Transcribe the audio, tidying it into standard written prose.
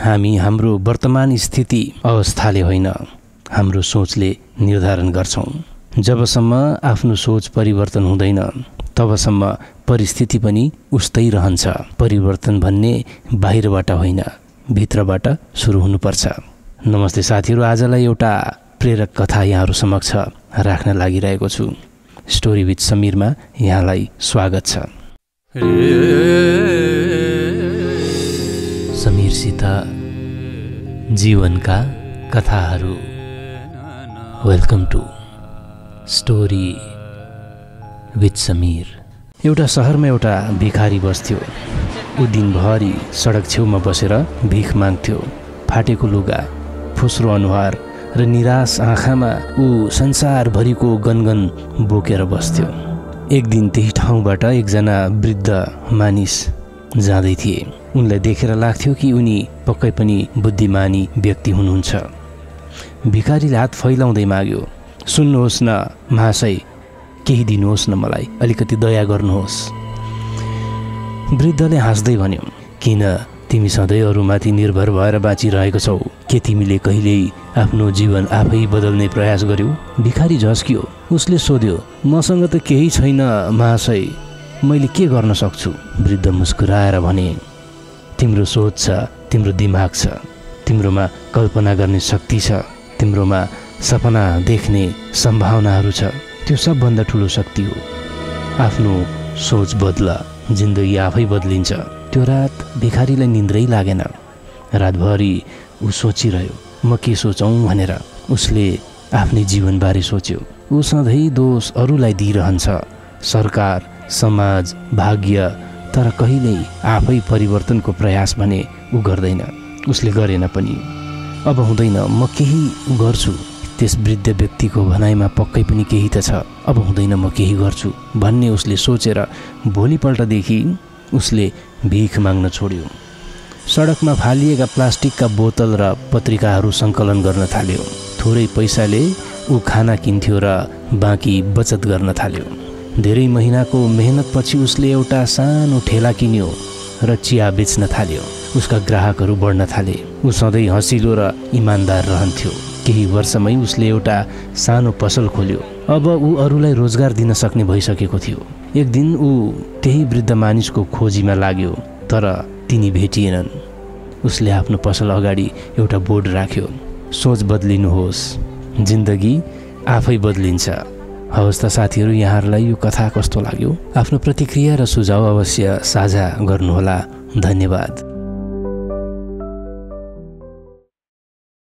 हामी हाम्रो वर्तमान स्थिति अवस्थाले होइन, हाम्रो सोचले निर्धारण गर्छौँ। जबसम्म आफ्नो सोच परिवर्तन हुँदैन तबसम्म परिस्थिति पनि उस्तै रहन्छ। परिवर्तन भन्ने बाहिरबाट होइन, भित्रबाट सुरु हुनुपर्छ। नमस्ते साथीहरू, आजलाई एउटा प्रेरक कथा यहाँहरू समक्ष राख्न लागिरहेको छु। स्टोरी विथ समीरमा यहाँलाई स्वागत छ। समीरसित जीवनका कथाहरू। Welcome to story with Sameer. एउटा सहरमा एउटा भिखारी बस्थ्यो। ऊ दिनभरि सडक छेउमा बसेर भिख माग्थ्यो। फाटेको लुगा, फुस्रो अनुहार र निराश आँखामा ऊ संसारभरिको गनगन बोकेर बस्थ्यो। एक दिन त्यही ठाउँबाट एकजना वृद्ध मानिस जाँदै थिए। उनलाई देखेर लाग्थ्यो कि उनी पक्कै पनि बुद्धिमानी व्यक्ति हुनुहुन्छ। भिखारीले हात फैलाउँदै माग्यो, सुन्नुहोस् न महाशय, केही दिनुहोस् न, मलाई अलिकति दया गर्नुहोस्। वृद्धले हाँस्दै भन्यो, किन तिमी सधैँ अरूमाथि निर्भर भएर बाँचिरहेको छौ? के तिमीले कहिल्यै आफ्नो जीवन आफै बदल्ने प्रयास गर्यौ? भिखारी झस्कियो। उसले सोध्यो, मसँग त केही छैन महाशय, मैले के गर्न सक्छु? वृद्ध मुस्कुराएर भने, तिम्रो सोच छ, तिम्रो दिमाग छ, तिम्रोमा कल्पना गर्ने शक्ति छ, तिम्रोमा सपना देख्ने सम्भावनाहरू छ। त्यो सबभन्दा ठुलो शक्ति हो। आफ्नो सोच बदल, जिन्दगी आफै बदलिन्छ। त्यो रात भिखारीलाई निन्द्रै लागेन। रातभरि ऊ सोचिरह्यो, म के सोचौँ भनेर। उसले आफ्नै जीवनबारे सोच्यो। ऊ सधैँ दोष अरूलाई दिइरहन्छ, सरकार, समाज, भाग्य, तर कहिल्यै आफै परिवर्तनको प्रयास भने ऊ गर्दैन। उसले गरेन पनि। अब हुँदैन, म केही गर्छु। त्यस वृद्ध व्यक्तिको भनाइमा पक्कै पनि केही त छ। अब हुँदैन, म केही गर्छु भन्ने उसले सोचेर भोलिपल्टदेखि उसले भिख माग्न छोड्यो। सडकमा फालिएका प्लास्टिकका बोतल र पत्रिकाहरू सङ्कलन गर्न थाल्यो। थोरै पैसाले ऊ खाना किन्थ्यो र बाँकी बचत गर्न थाल्यो। धेरै महिनाको मेहनतपछि उसले एउटा सानो ठेला किन्यो र चिया बेच्न थाल्यो। उसका ग्राहकहरू बढ्न थाले। ऊ सधैँ हँसिलो र इमान्दार रहन्थ्यो। केही वर्षमै उसले एउटा सानो पसल खोल्यो। अब ऊ अरूलाई रोजगार दिन सक्ने भइसकेको थियो। एक दिन ऊ त्यही वृद्ध मानिसको खोजीमा लाग्यो, तर तिनी भेटिएनन्। उसले आफ्नो पसल अगाडि एउटा बोर्ड राख्यो, सोच बदलिनुहोस्, जिन्दगी आफै बदलिन्छ। हवस् त साथीहरू, यहाँहरूलाई यो कथा कस्तो लाग्यो? आफ्नो प्रतिक्रिया र सुझाव अवश्य साझा गर्नुहोला। धन्यवाद।